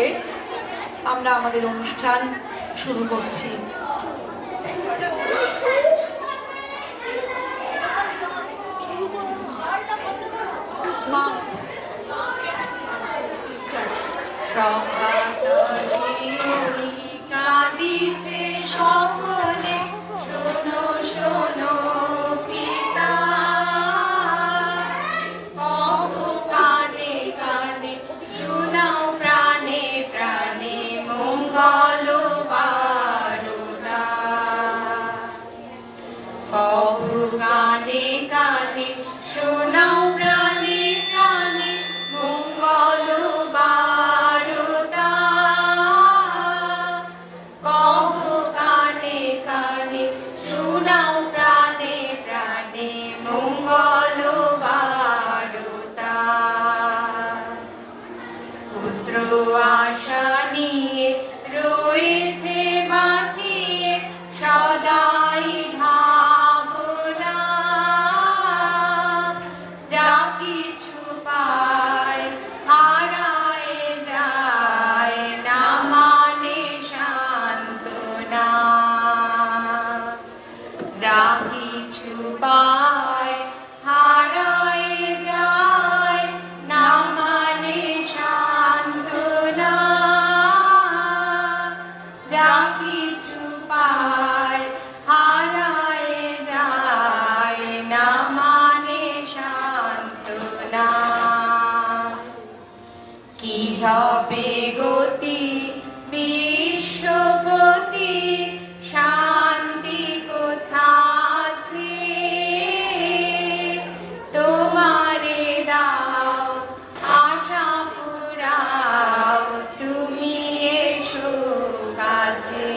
দিয়ে আমরা আমাদের অনুষ্ঠান শুরু করছি। কাঁদিছে সকলে, শোনো শোনো পিতা, কহো কানে কানে, শোনাও প্রাণে প্রাণে মঙ্গল বারতা। কহো কানে কানে, শোনাও প্রাণে প্রাণে মঙ্গল বারতা। কহো কানে কানে, শোনাও প্রাণে প্রাণে মঙ্গল বারতা। পুত্র আশা নিয়ে রয়েছে বাঁচিয়ে সদাই ভাবনা, যা কিছু পায় হারায় যায় না মানে সান্ত্বনা। যা কিছু পায় হারায় যায় না মানে সান্ত্বনা। যা কিছু পায় হারায় যায় না মানে সান্ত্বনা। কি হবে গতি বিশ্বপতি, শান্তি কোথা আছে? তোমারে দাও আশা পুরাও, তুমি এসো কাছে।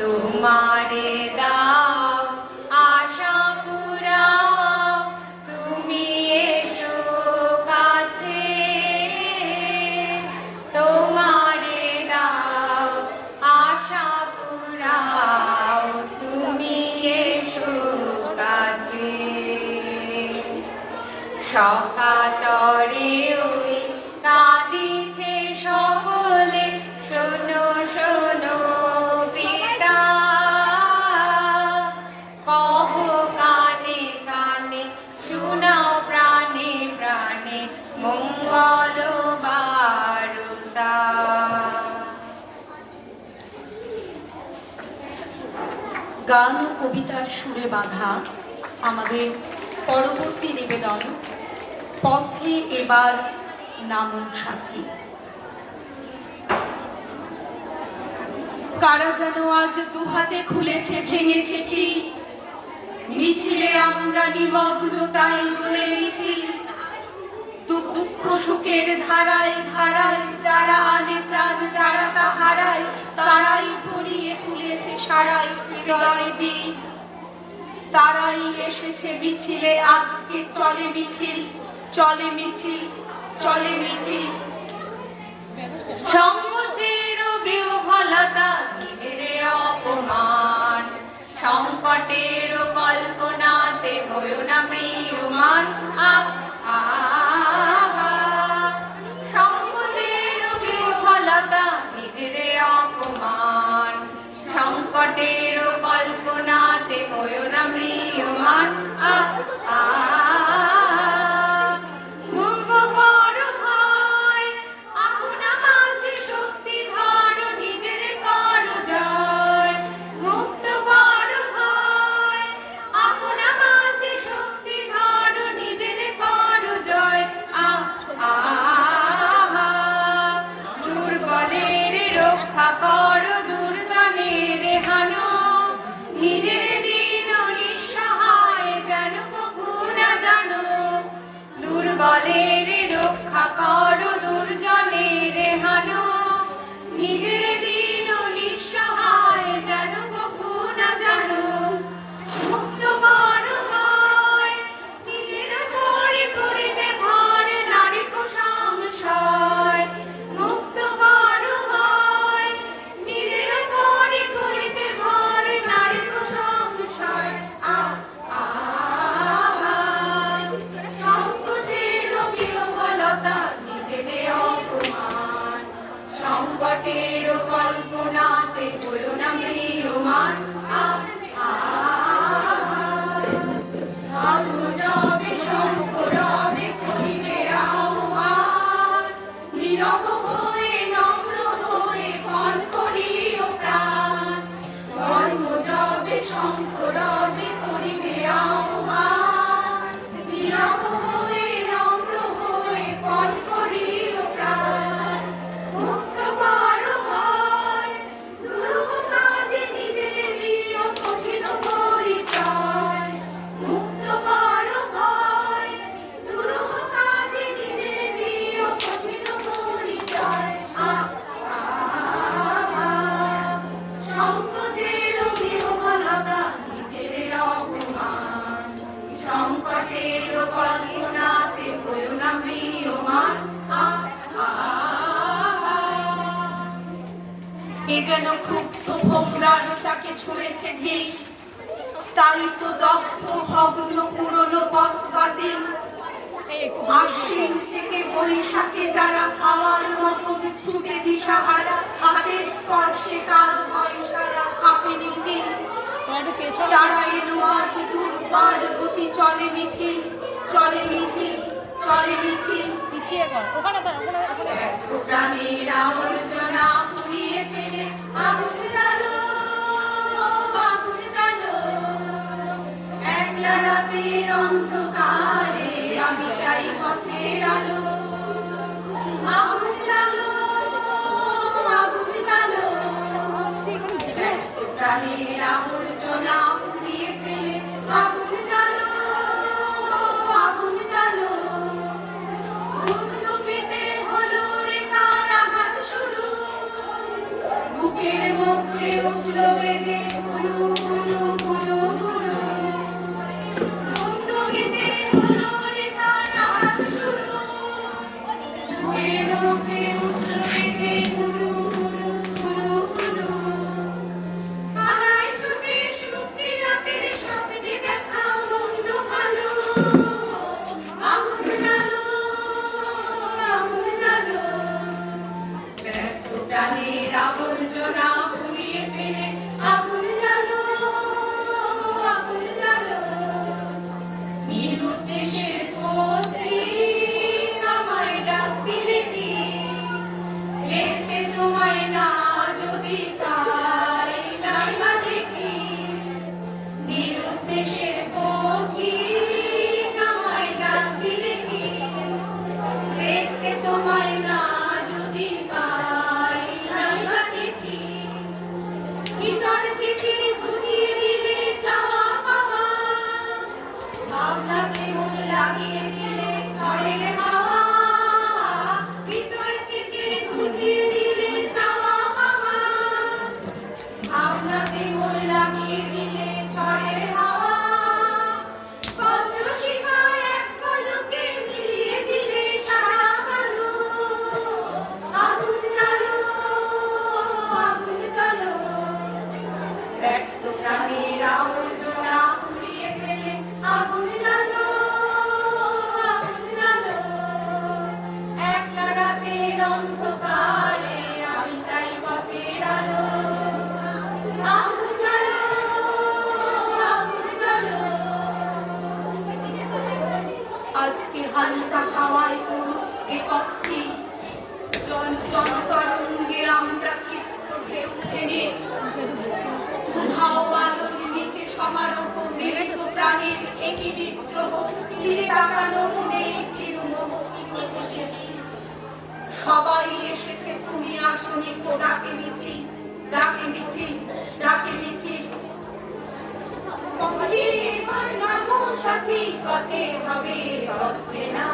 তোমারে দাও আশা পুরাও, তুমি এসো কাছে। তোমারে দাও আশা পুরাও, তুমি এসো কাছে। সকাতরে ওই কাঁদিছে সকলে, শোনো শোনো পিতা, কহো কানে কানে, শোনাও প্রাণে প্রাণে মঙ্গল বারতা। গান ও কবিতার সুরে বাঁধা আমাদের পরবর্তী নিবেদন, পথে এবার নামো সাথী। কারা যেন আজ দুহাতে খুলেছে ভেঙেছে কি, মিছিলে আমরা নিমগ্ন তাই বলে মিছিল। দুঃখ সুখের ধারায় ধারায় যারা আনে প্রাণ, যারা তা হারায় তারাই ভরিয়ে তুলেছে সারাই হৃদয় দিন। তারাই এসেছে মিছিলে, আজকে চলে মিছিল, চলে মিছিল, চলে মিছিল। সংকোচের বিহ্বলতা, নিজের অপমান, সংকটের কল্পনাতে হয়ো না প্রিয়মান। সংকোচের বিহ্বলতা, নিজের অপমান, সংকটের কল্পনাতে হয়ো না প্রিয়মান। রক্ষা করো দুর্জনের হানো, নিজের দিন নিঃসহায় যেন কভু না জানো। দুর্বলের রক্ষা করো দুর্জনের হানো, নিজের দিন নিঃসহায় যেন কভু না জানো। মুক্ত করো হয় নিজের করে করিতে ঘর নারী সংশয়। মুক্ত করো হয় নিজের করে করিতে ঘর নারী সংশয়। সংকোচের বিহ্বলতা, নিজের কে যেন ক্ষুব্ধ ভোমরার চাকে ছুঁড়েছে ঢিল, তাই তো দগ্ধ ভগ্ন পুরনো পথ বাতিল। আশ্বিন থেকে বৈশাখে যারা হাওয়ার মতন ছুটে দিশাহারা, হাতের স্পর্শে কাজ হয় সারা, কাঁপেনি দিল। তারা এলো আজ দুর্বার গতি, চলে মিছিল, চলে মিছিল, চলে মিছিল। প্রাণের আবর্জনা পুড়িয়ে ফেলে আগুন জ্বালো, আগুন জ্বালো। একলা রাতের অন্ধকারে আমি চাই পথের আলো। আগুন জ্বালো, আগুন জ্বালো। প্রাণের আবর্জনা পুড়িয়ে ফেলে আগুন জ্বালো, আগুন জ্বালো। দুন্দুপিতে হলো রে কার আঘাত শুরু, বুকের মধ্যে উঠল বেজে গুরু গুরু গুরু গুরু। দুন্দুপিতে হলো রে কার আঘাত শুরু, বুকের মধ্যে উঠল বেজে গুরু গুরু গুরু গুরু। পালায় ছুটে সুখী রাতের স্বপ্নে দেখা মন্দ ভালো। আগুন জ্বালো, আগুন জ্বালো। ব্যর্থ প্রাণের আবর্জনা পুড়িয়ে ফেলে আগুন জ্বালো, আগুন জ্বালো। নিরুদ্দেশের পথিক আমায় ডাক দিলে কি, দেখতে তোমায় না যদি পাই, নাই বা দেখি। নিরুদ্দেশের পথিক আমায় ডাক দিলে কি, দেখতে তোমায় না যদি পাই, নাই বা দেখি। ভিতর থেকে বুঝিয়ে দিলে চাওয়া পাওয়া, ভাবনাতে মন লাগিয়ে দিলে ঝড়ের হাওয়া। ভিতর থেকে বুঝিয়ে দিলে চাওয়া পাওয়া, ভাবনাতে মন লাগিয়ে দিলে ঝড়ের হাওয়া। বজ্র শিখায় এক পলকে মিলিয়ে দিলে সারা কালো। আগুন জ্বালো, আগুন জ্বালো। ব্যর্থ প্রাণের আবর্জনা পুড়িয়ে ফেলে আগুন জ্বালো, আগুন জ্বালো। একলা রাতের অন্ধকারে আমি চাই পথের আলো। আগুন জ্বালো, আগুন জ্বালো। আজকে হালকা হাওয়ায় পুরো এ পক্ষী জনতরঙ্গে আমরা ক্ষিপ্ত ঢেউ ভেঙে উধাও আলোর নিচে সমারোহ, মিলিত প্রাণের একই বিদ্রোহ। ফিরে তাকানো নেই ভীরুমোহ, সবাই এসেছে তুমি আসনি কো, ডাকে মিছিল, ডাকে মিছিল, ডাকে মিছিল। পথে এবার নামো সাথী, পথে হবে পথ চেনা।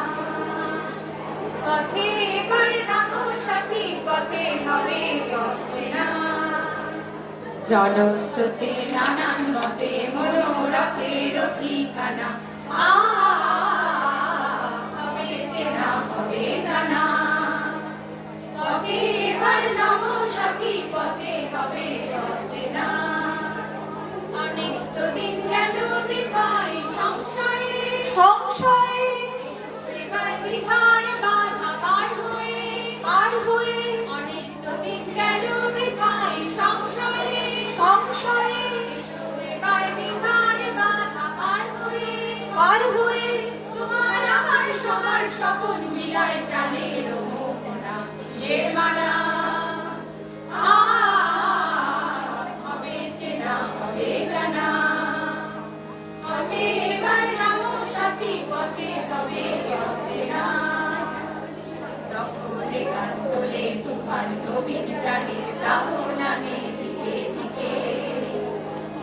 পথে এবার নামো সাথী, পথে হবে পথ চেনা। জলস্রোতে নানান মতে মনোরথের ঠিকানা। হবে চেনা, হবে জানা। পথে এবার নামো সাথী, পথে হবে পথ চেনা। অনেক তো দিন গেল বৃথায় সংশয়ে, সংশয়ে। এবার দ্বিধার বাধা পার হয়ে, পার হয়ে। অনেক তো দিন গেল বৃথায় সংশয়ে, সংশয়ে। এবার দ্বিধার বাধা পার হয়ে, পার হয়ে। তোমার আমার সবার স্বপন মিলায় প্রাণের মোহনা, এর মানা। হবে চেনা, হবে জানা। পথে এবার নামো সাথী, পথে হবে পথ চেনা। তখন গান তোলে তুফান নবীন প্রাণীর প্লাবনানে দিকে দিকে।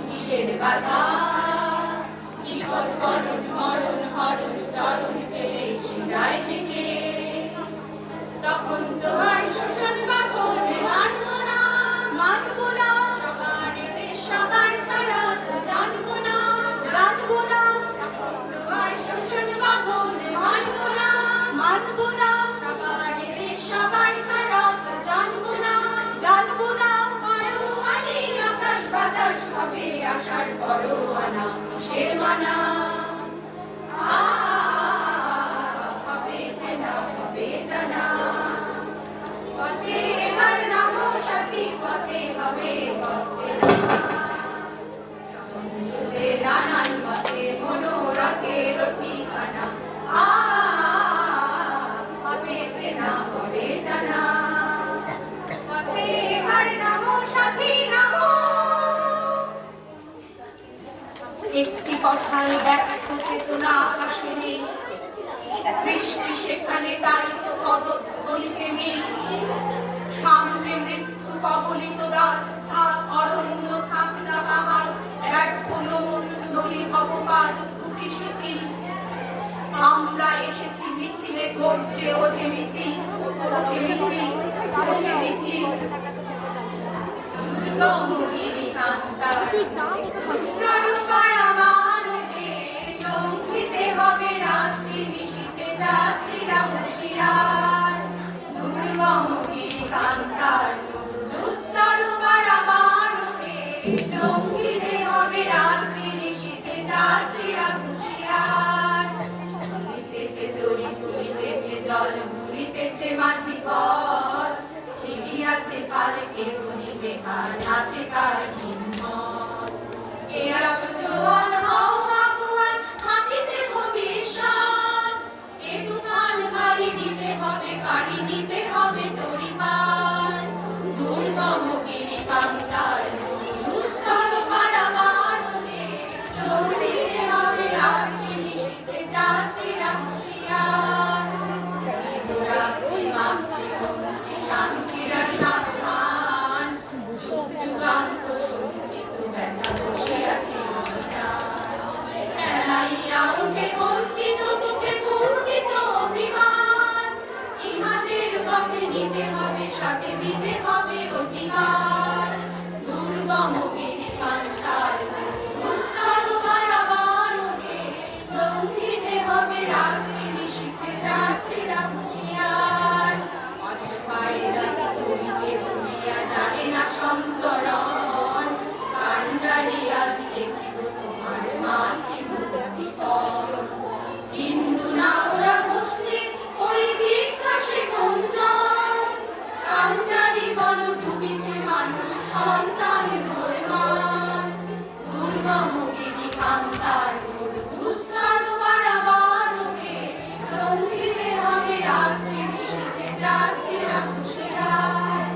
কিসের বাধা, বিপদ বরণ মরণ হরণ চরণ পেলে সে যায় থেকে। তখন তো আর শোষণ বাঁধন মানবো না, মানবো না। সবার দেশ সবার ছাড়া তো জানবো না, জানবো না। তখন তো আর শোষণ বাঁধন মানবো না, মানবো না। সবার দেশ সবার ছাড়া তো জানবো না, জানবো না। বাঁচার পরোয়ানা কিসের মানা হবে চেনা হবে জানা পথে এবার নামো সাথী পথে হবে পথ চেনা জনসুদের নানান পথে মনোরথের ঠিকানা হবে চেনা হবে জানা পথে এবার নামো সাথী নামো। একটি কথায় ব্যক্ত চেতনা আকাশে নেই, বৃষ্টি সেখানে তাই তো পদধ্বনিতে নেই। সামনে মৃত্যু কবলিত দ্বার, থাক অরণ্য থাক না বাহার, ব্যর্থ নমন নদী হব পার কুটি স্মৃতি। আমরা এসেছি মিছিলে গর্জে ওঠে মিছিল, ওঠে মিছিল, ওঠে মিছিল। দুর্গম গিরিকান্তা দুস্তর পারামারকে লঙ্ঘিতে হবে রাত্রি নিশীথে যাত্রীরা হুঁশিয়ার। দুর্গম গিরিকান্তার দুস্তর পারামারকে লঙ্ঘিতে হবে রাত্রি নিশীথে যাত্রীরা হুঁশিয়ার। ভুলিতেছে দড়ি ভুলিতেছে জল ভুলিতেছে মাঝি পথ, চিড়িয়াছে কালকে গরিবে কাল আছে কার হিম্মত। কে আছো জোয়ান হও আগুয়ান থাকিছে ভবিষ্যৎ, এ তুফান বাড়ি দিতে হবে কাড়ি নিতে হবে তরি পার। দুর্গম গিরিকান্তার দুস্তর পারাবারণে লড়িতে হবে রাত্রি নিশীথে যাত্রীরা হুঁশিয়ার। রাত্রি মাতৃগন্থি শান্তিরা সাবধান, যুগ যুগান্ত সঞ্চিত ব্যথা বসে আছে খেলাইয়া উঠে বঞ্চিত বুকে বঞ্চিত অভিমান। ইহাদের পথে নিতে হবে সাথে দিতে হবে অধিকার। দুর্গম গিরিকান্তার দুস্তর পারাবারণে লঙ্ঘিতে হবে রাত্রি নিশীথে যাত্রীরা হুঁশিয়ার। অনেক পায়ে জাতি করিছে ঘুরিয়া জানে না সন্তরণ, কান্ডারি আজ দেখিব তোমার মাঠে মুক্তিপণ। হিন্দু না ওরা মুসলিম ওই জিজ্ঞাসে কোনজন, কান্ডারি বল ডুবিছে মানুষ সন্তান গোলমাল। দুর্গম গিরিকান্তার দুস্তর পারাবারণে লঙ্ঘিতে হবে রাত্রি নিশীথে যাত্রীরা হুঁশিয়ার।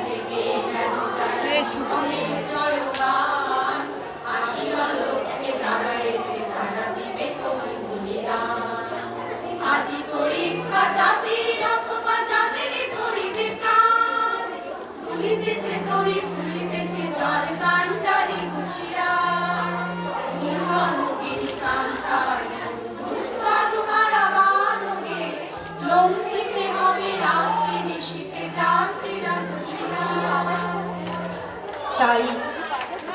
জেগে গেল যারা জীবনের জয়গান, আসিয়া লোককে দাঁড়াইছে তারা দিবে কোন বলিদান। আজি পরীক্ষা জাতির অথবা জাতির করিবে প্রাণ, ফুলিতেছে তরি ফুলিতেছে জল কান্ডারি হুঁশিয়ার। দুর্গম গিরিকান্তার দুস্তর পারাবারণে লঙ্ঘিতে হবে রাত্রি নিশীথে যাত্রীরা হুঁশিয়ার। তাই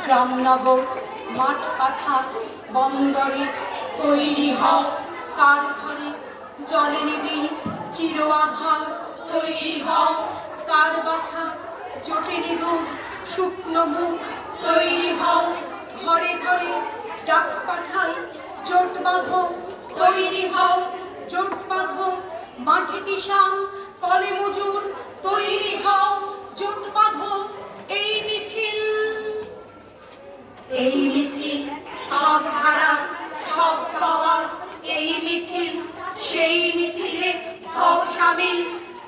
রামনগর মাঠ পাথা বন্দরে তৈরি হও কার ঘরে, জলেনি দিন চির আধার তৈরি হও কার বাছা, জোটেনি দুধ শুকনো মুখ তৈরি হও ঘরে ঘরে ডাক পাঠাই জোট বাঁধো তৈরি হও জোট বাঁধো। মাঠে কিষান কলে মজুর তৈরি হও জোট বাঁধো। এই মিছিল এই মিছিল সব হারা সব পাওয়ার এই মিছিল, সেই মিছিলে হও শামিল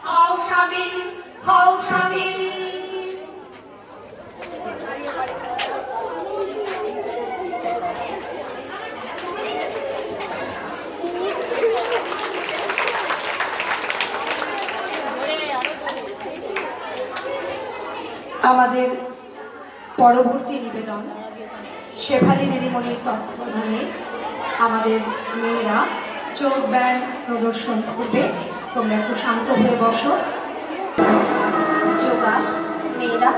হও শামিল হও শামিল। আমাদের পরবর্তী নিবেদন শেফালি দিদিমণির তত্ত্বাবধানে আমাদের মেয়েরা যোগ ব্যায়াম প্রদর্শন করবে। তোমরা একটু শান্ত হয়ে বসো। যোগা মেয়েরা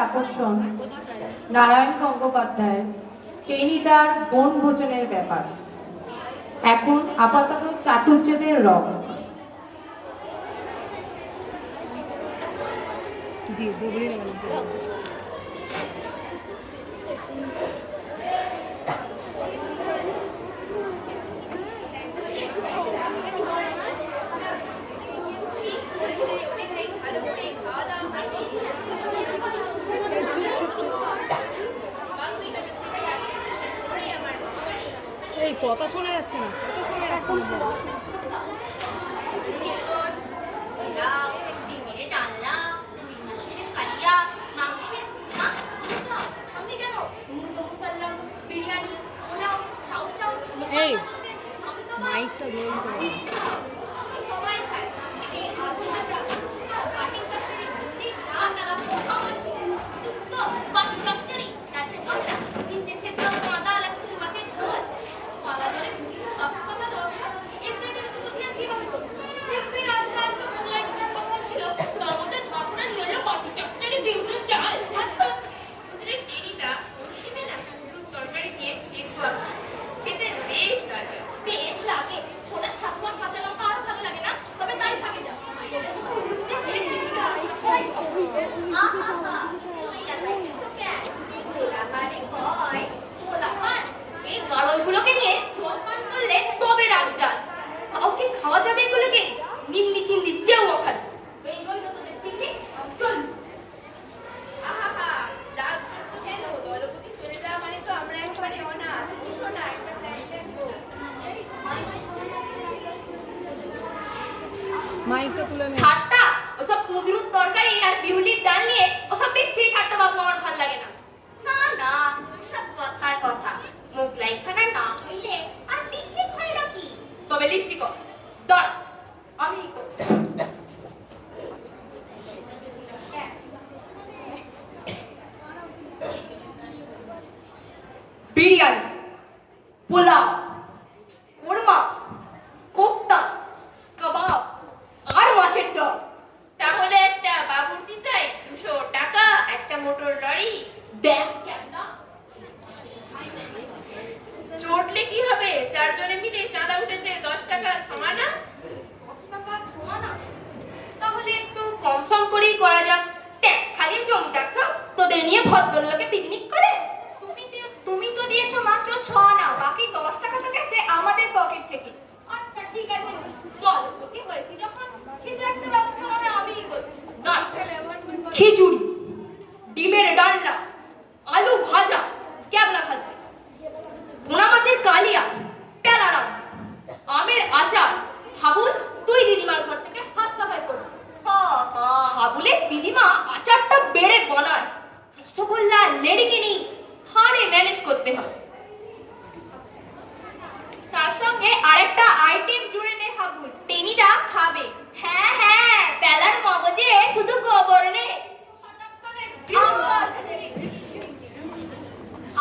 আকর্ষণ নারায়ণ গঙ্গোপাধ্যায় টেনিদার বনভোজনের ব্যাপার। এখন আপাতত চাটুজ্যেদের রং। এই কথা শোনা যাচ্ছে না, কথা শোনা যাচ্ছে না। এই মাইকটা ধরুন করে গাড়লগুলোকে নিয়ে জলপান করলে তবে রাত যান। কাউকে খাওয়া যাবে এগুলোকে? নিম্নি চিন্দি যেও ওখানে। এই রইল তোদের পিকনিক, চল। আহা রাগ করছো কেন? দলপতি চলে যাওয়া মানে তো আমরা একবারে অনাথ। বুঝো না, একটা প্ল্যান দেখবো। মাইকটা তুলে নে। ঠাট্টা, ওসব কুঁদরুর তরকারি আর বিউলির ডাল নিয়ে ওসব দেখছি ঠাট্টা বাবু, আমার ভাল লাগে না। না না, সব কথার কথা। মোগলাইখানা না হইলে আর পিকনিক হয় নাকি? তবে লিস্টি কর, দাঁড়া আমি করি। বিরিয়ানি, পোলাও, কোরমা, কোপ্তা, কাবাব আর মাছের চপ। তাহলে একটা বাবুর্চি চাই, 200 টাকা, একটা মোটর লরি। দেখ ক্যাবলা, চটলে কি হবে? 4 জনে মিলে চাঁদা উঠেছে 10 টাকা ছমানা। 10 টাকা ছমানা? তাহলে একটু কম সম করেই করা যাক। দেখ, খালি জমি টাকা তোদের নিয়ে ভদ্রলোকে পিকনিক করে। তুমি তো দিয়েছো মাত্র 6 আনা, বাকি 10 টাকা তো গেছে আমাদের পকেট থেকে। আচ্ছা ঠিক আছে, দলপতি হয়েছি যখন কিছু একটা ব্যবস্থা হবে আমিই করছি। খিচুড়ি, ডিমের ডালনা, আলু ভাজা, ক্যাবলা ভাজা, ভুনা মাছের কালিয়া, তেলারাম, আমের আচার। হাবুল, তুই দিদিমার ঘর থেকে হাত সাফাই করবি। হাবুলের দিদিমা আচারটা বেড়ে বানায়। রসগোল্লা লেডিকিনি হাড়ে ম্যানেজ করতে হয়। তার সঙ্গে আরেকটা আইটেম জুড়ে দে হাবুল, টেনিদা খাবে। হ্যাঁ হ্যাঁ, বেলার মগজে শুধু গোবর নেই।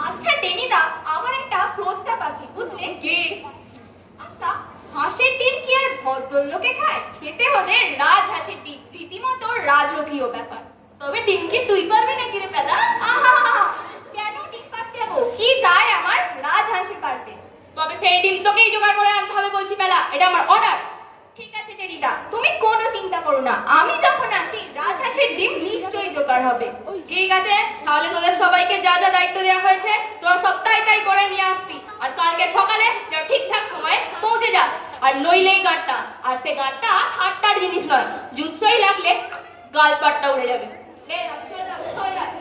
আচ্ছা টেনিদা, আমার একটা প্রস্তাব আছে বুঝলে। কি? আচ্ছা, হাঁসের ডিম কি আর ভদ্রলোকে খায়? খেতে হলে রাজহাঁসের ডিম, রীতিমতো রাজকীয় ব্যাপার। তবে ডিম কি তুই পারবি নাকি রে বেলা? কেন ডিম পারতে যাবো? কি যায় আমার রাজহাঁসে পারতে? তবে সেই ডিম তোকেই জোগাড় করে আনতে হবে বলছি বেলা, এটা আমার অর্ডার। ঠিক আছে টেনিদা, তুমি কোনো চিন্তা করো না, আমি যখন আসি রাজহাঁসের ডিম নিশ্চয়ই জোগাড় হবে। ঠিক আছে, তাহলে তোদের সবাইকে যা যা দায়িত্ব দেওয়া হয়েছে তোরা সব তাই করে নিয়ে আসবি। আর কালকে সকালে যেন ঠিকঠাক সময় পৌঁছে যা। আর নইলেই গাঁটটা, আর সে গাঁটটা ঠাট্টার জিনিস নয়, জুৎসই লাগলে গালপাটটা উড়ে যাবে। চলে যাবে, সবাই যায়।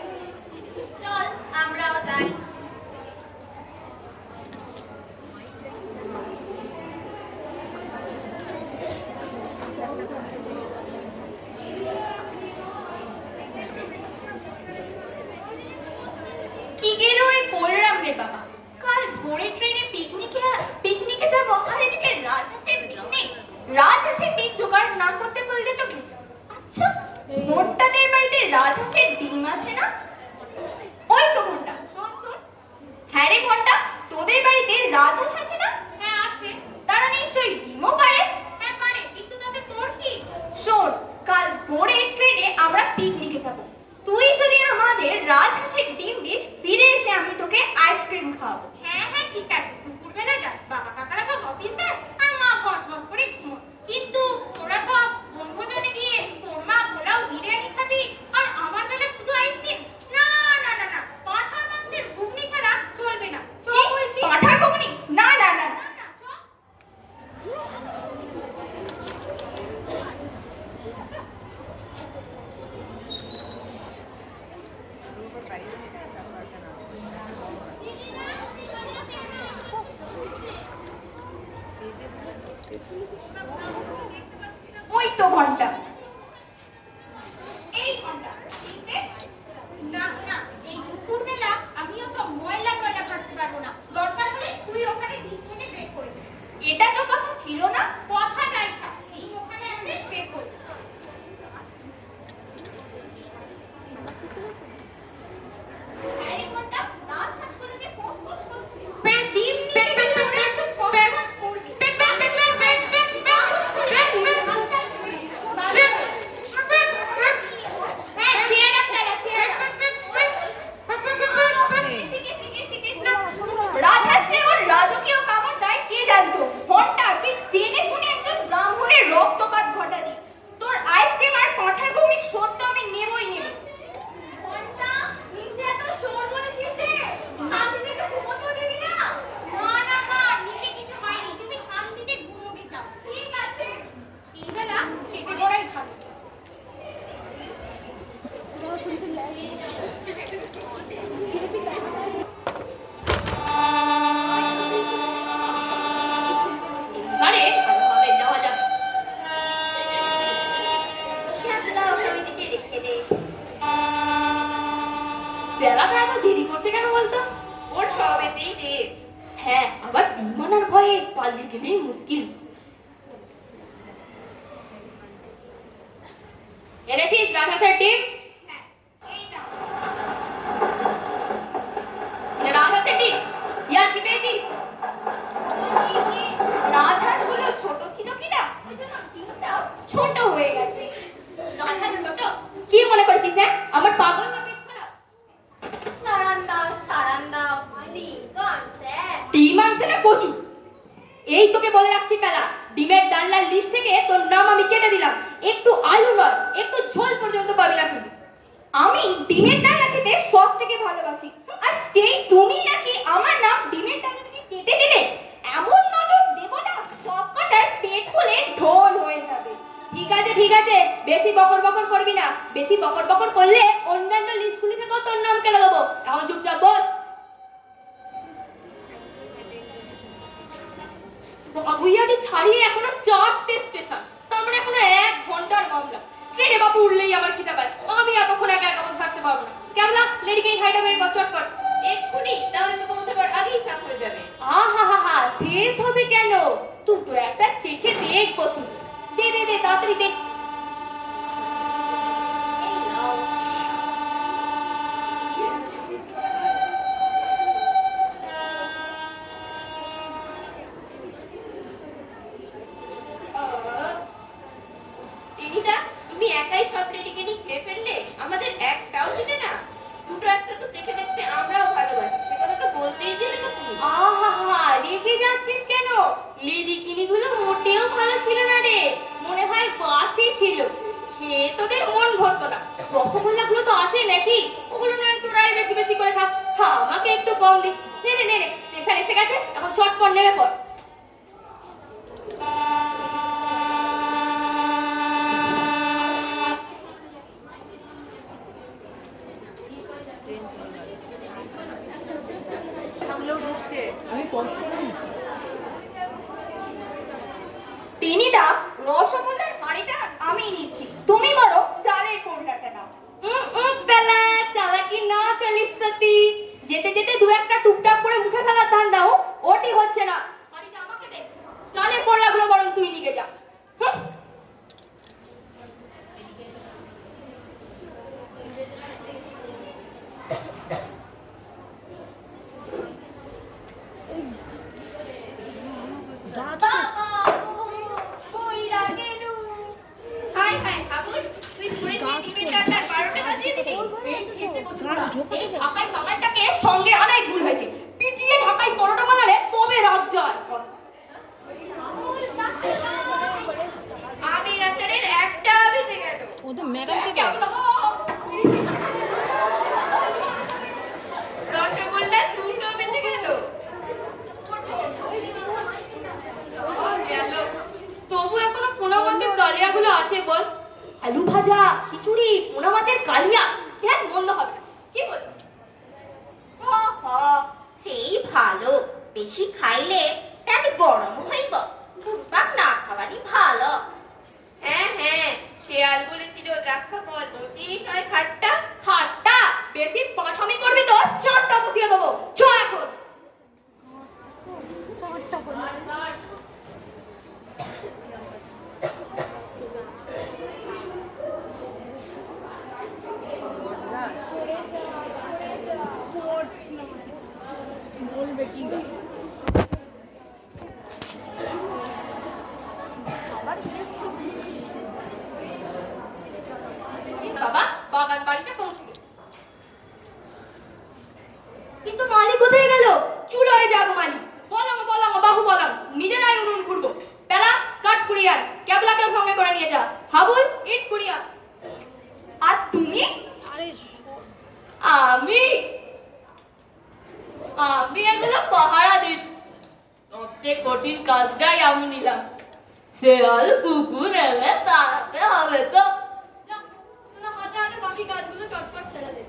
চল আমরাও যাই। কি গেল ওই বলরাম রে বাবা, কাল ভোরে ট্রেনে পিকনিকে যাবো, আর এদিকে রাজহাঁসের পিকনিক। রাজহাঁসের ডিম জোগাড় না করতে বললে তো কি? আচ্ছা, মোট্টাদের বাড়িতে রাজহাঁসের ডিম আছে না? ওই তো ঘন্টা, শোন শোন। হ্যাঁ রে ঘন্টা, তোদের বাড়িতে রাজহাঁস আছে না? হ্যাঁ আছে। তারা নিশ্চয়ই ডিমও পারে। হ্যাঁ পারে, কিন্তু তাতে তোর কি? শোন, কাল ভোরে ট্রেনে আমরা পিকনিকে যাবো। তুই যদি আমাদের ঠিক আছে, দুপুরবেলা যাস, বাবা কাকারা সব অফিসে আর মা বস বস করে ঘুমো। কিন্তু তোরা সব বনভোজনে গিয়ে তোর মা পোলাও বিরিয়ানি খাবি আর আমার বেলা শুধু আইসক্রিম। না না না না, পাঁঠার মাংসের ঘুগনি ছাড়া চলবে না। চ বলছি। পাঁঠার ঘুগনি? না না না না না, চ। ওই তো ঘন্টা, এই ঘন্টা। না না, এই দুপুরবেলা আমিও সব ময়লা টয়লা থাকতে পারবো না। দরকার হলে তুই ওখানে দিক থেকে বের করে দে। এটা তো কথা ছিল না, কথা যাই থাক, এই ওখানে আছে বের করে দে। আরে ঘন্টা, রাত শেষ করে যে ফোস ফোস করছিস। ডিম পেট পেট পেট পেট পেট করবি। পেট পেট পেট পেট পেট পেট পেট হ্যাঁ, চেয়ার রাখ, চেয়ার রাখ। রাজহাঁসে ওর রাজকীয় কামড় দেয় কে জানতো? ঘন্টা, তুই জেনে শুনে একজন ব্রাহ্মণের রক্তপাত ঘটালি। তোর আইসক্রিম আর পাঁঠার ঘুগনি সত্য আমি নেবই নেব। ঘন্টা, নিচে এত শোরগোল কিসে? শান্তিতে একটু ঘুমোতেও দিবি না? না না না, নিচে কিছু হয়নি, তুমি শান্তিতে ঘুমোতে যাও। ঠিক আছে, এই বেলা খেতে বড়াই ভালো। আরে ভালোভাবে যাওয়া যাবে। বেলাটা এত দেরি করছে কেন বলতো? ওর সবেতেই দেব। হ্যাঁ, আবার ডিম আনার ভয়ে পালিয়ে গেলেই মুশকিল। এনেছিস রাজহাঁসের ডিম? রাজহাঁসের ডিম ইয়ার কি পেয়েছিস? রাজহাঁসগুলো ছোট ছিল কিনা ওই জন্য ডিমটাও ছোট হয়ে গেছে। রাজহাঁস ছোট কি মনে করছিস? হ্যাঁ, আমার পাগল না পেট খারাপ? সারান্দা ডিম তো আনছে। ডিম আনছে না কচু? এই তোকে বলে রাখছি পেলা, ডিমের ডালনার লিস্ট থেকে তোর নাম আমি কেটে দিলাম। একটু আলু নয়, একটু ঝোল পর্যন্ত পাবি না তুই। আমি ডিমের ডালনা খেতে সব থেকে ভালোবাসি, আর সেই তুমি নাকি আমার নাম ডিমের ডালনা থেকে কেটে দিলে? এমন নজর দেব না, সব কটার পেট ফুলে ঢোল হয়ে যাবে। ঠিক আছে ঠিক আছে, বেশি বকর বকর করবি না। বেশি বকর বকর করলে অন্যান্য লিস্টগুলি থেকেও তোর নাম কেটে দেবো। এখন চুপচাপ বল। বাগুইয়াটি ছাড়িয়ে এখনো 4টে স্টেশন, তার মানে এখনো 1 ঘন্টার মামলা। ট্রেনে বাবু উঠলেই আমার খিদে পায়, আমি এতক্ষণ একা একা বসে থাকতে পারবো না। কেমন লেডিকে হাইটা বের কর চটপট। এক্ষুনি, তাহলে তো পৌঁছাবার আগেই সাফ হয়ে যাবে। হা শেষ হবে কেন? তুই তো একটা চেখে দেখ কসু। দে দে দে, তাড়াতাড়ি দে। তুমি একাই সব রেডিকে নিয়ে খেয়ে ফেললে, আমাদের একটাও দিলে না। দুটো একটা তো চেখে দেখতে আমরাও ভালোবাসি, সে কথা তো বলতেই দিলে না তুমি। রেখে যাচ্ছিস কেন? লেডিকিনি গুলো মোটেও ভালো ছিল না রে, মনে হয় বাসি ছিল। খেয়ে তোদের মন ভরতো না। রসগোল্লা গুলো তো আছে নাকি? ওগুলো নয় তোরাই বেশি বেশি করে খা। আমাকে একটু কম দিস। নে নে নে, স্টেশন এসে গেছে, এখন চটপট নেমে পড়। টিনিদা, রসগোল্লার হাঁড়িটা আমি নিচ্ছি, তুমি বড় চালের কোরলাটা নাও। বেলা চালাকি না চালিস সতী। যেতে যেতে দু একটা টুকটাক করে মুখে ফেলার ধান্দাও ওটি হচ্ছে না। হাঁড়িটা আমাকে দে, চালের কোরলাগুলো বরং তুই নিয়ে যা। সঙ্গে আনাই ভুল হয়েছে, পিটিয়ে ঢাকায় পরোটা বানালে ভালো, বেশি খাইলে পেট গরম হইব, ঘুরপাক না খাওয়ারই ভালো। হ্যাঁ হ্যাঁ, শেয়াল বলেছিল দ্রাক্ষা ফল অতিশয় খাট্টা। খাট্টা বেশি পাঠামি করবি তো চারটা বসিয়ে দেবো, চ এখন। বলবে কি বাবা বাগান বাড়িতে পৌঁছবে, কিন্তু মালিক কোথায় গেল? চুলো হয়ে যাবো মালিক, বলাম বলাম বাহু বলাম, নিজেরাই উনুন খুঁড়বো। পেলা কাঠ কুড়িয়ার, ক্যাবলাকে সঙ্গে করে নিয়ে যা, হাবুল ইট কুড়িয়া। আর তুমি? আরে আমি আমি এগুলো পাহারা দিচ্ছি। সবচেয়ে কঠিন কাজটাই আমি নিলাম, শেয়াল কুকুর এলে তাড়াতে হবে তো। যা, তোরা হাতে হাতে বাকি কাজগুলো চটপট ছেড়ে দে।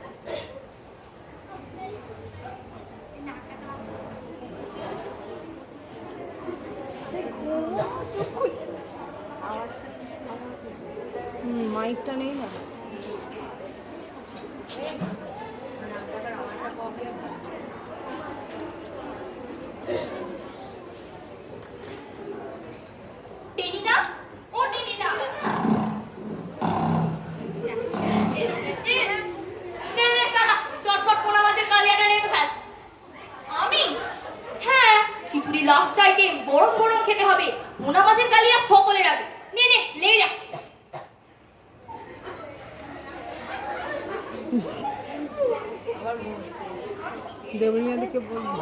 মাইকটা নেই না। টেনিদা, ও টেনিদা, চটপট পোনা মাছের কালিয়াটা নিয়ে ফেল। আমি? হ্যাঁ, খিচুড়ি লাস্ট আইটেম, গরম গরম খেতে হবে। পোনা মাছের কালিয়া সকলে রাখবে, নে নে লেগে যা। দেবলিনাদিকে বলবি।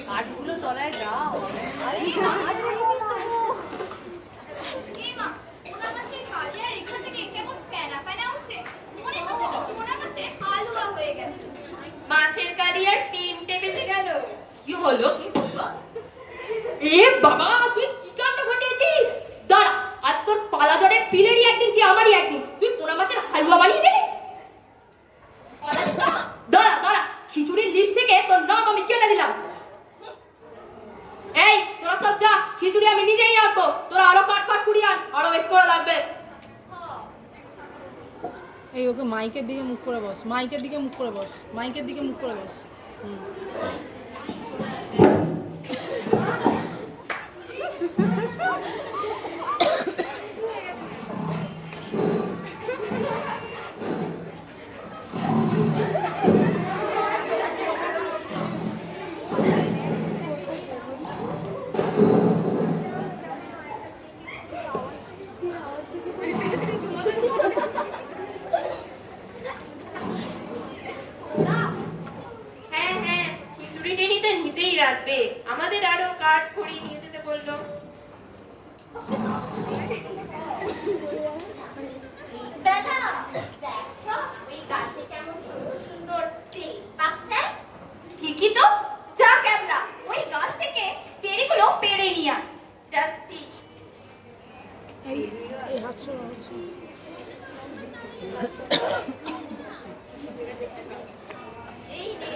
কাঠগুলো তলায় যাও। আরে মা, পোনা মাছের কালিয়ার এখান থেকে কেমন ফেনা ফেনা উঠছে, মনে হচ্ছে তো পোনা মাছের হালুয়া হয়ে গেছে। মাছের কালিয়ার টিমটে বেঁচে গেল। কি হলো, কি হলো? এ বাবা, তুই কি কাণ্ড ঘটিয়েছিস? দাঁড়া, আজ তোর পালা জড়ের পিলেরই একদিন কি আমারই একদিন, তুই পোনা মাছের হালুয়া বানিয়ে দেবে। দাঁড়া দাঁড়া, খিচুড়ির লিস্ট থেকে তোর নাম আমি কেটে দিলাম। এই তোরা সব যা, খিচুড়ি আমি নিজেই রাখবো, তোরা আরো কাট কাট কুড়ি আন, আরো বেশ করে লাগবে। এই ওকে মাইকের দিকে মুখ করে বস, মাইকের দিকে মুখ করে বস, মাইকের দিকে মুখ করে বস। হ্যাঁ হ্যাঁ, খিচুড়ি টেনিতে নিতেই রাখবে, আমাদের আরো কাঠ খড়ি নিয়ে যেতে বললো। দাদা দেখছো ওই গাছে কেমন সুন্দর সুন্দর চেরি পাকছে? ঠিকই তো, যা ক্যাবলা ওই গাছ থেকে চেরিগুলো পেড়ে নিয়ে আয়। যাচ্ছি। এই এই হাত সরা, হাত সরা। এই নে।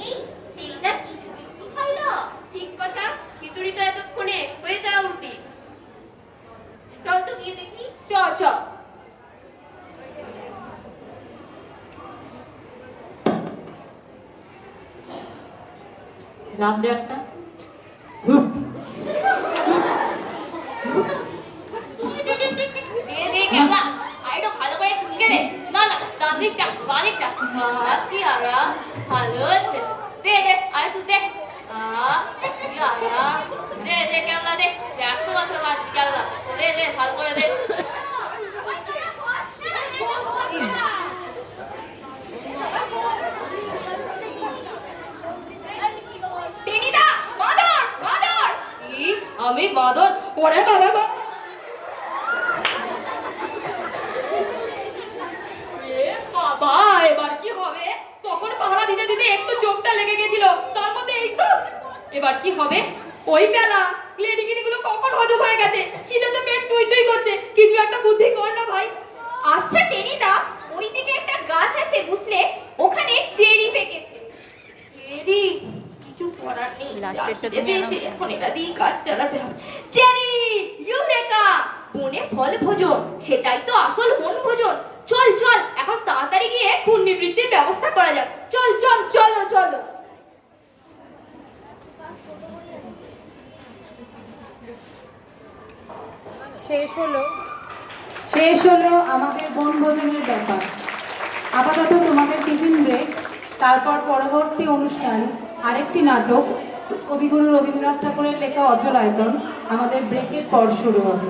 এই টেনিদা খিচুড়ি কি খাইলো? ঠিক কথা, খিচুড়ি তো এতক্ষণে হয়ে যাওয়া উচিত। চল তো গিয়ে দেখি। চ চ। রাম দে একটা। দে দে ক্যাবলা, আইটো ভালো করে চুনকে দে। না না, ডান দিকটা বাঁ দিকটা। কি আরাম, ভালো আছে। দে দে আর একটু দে। কি আরাম, দে দে ক্যাবলা দে, 100 বছর বাদ ক্যাবলা, দে দে ভালো করে দে। টেনিদা, বাঁদর বাঁদর। কি, আমি বাঁদর? ওরে বাবা গো। এ বাবা, এবার কি হবে? তখন পাহারা দিতে দিতে একটু লেগে গেছিল, তার মধ্যে এই তো। এবার কি হবে? ওই বেলা লেডিগিনিগুলো কখন হজম হয়ে গেছে, খিদেতে পেট টুইচুই করছে, কিছু একটা বুদ্ধি কর না ভাই। আচ্ছা টেনিদা, ওইদিকে একটা গাছ আছে বুঝলে, ওখানে চেরি পেকেছে। চেরি? কিছু করার নেই, লাস্টেরটা খিদে তুমি পেয়েছে, announce এখন এটা দিয়ে কাজ চালাতে হবে। Cherry, eureka! বনে ফল ভোজন, সেটাই তো আসল বন ভোজন। চল চল, এখন তাড়াতাড়ি গিয়ে পুণ্যবৃত্তির ব্যবস্থা করা যাক। চল চল, চলো চলো। শেষ হলো আমাদের বনভোজনের ব্যাপার। আপাতত তোমাদের টিফিন ব্রেক, তারপর পরবর্তী অনুষ্ঠান আরেকটি নাটক কবিগুরু রবীন্দ্রনাথ ঠাকুরের লেখা অচলায়তন আমাদের ব্রেকের পর শুরু হবে।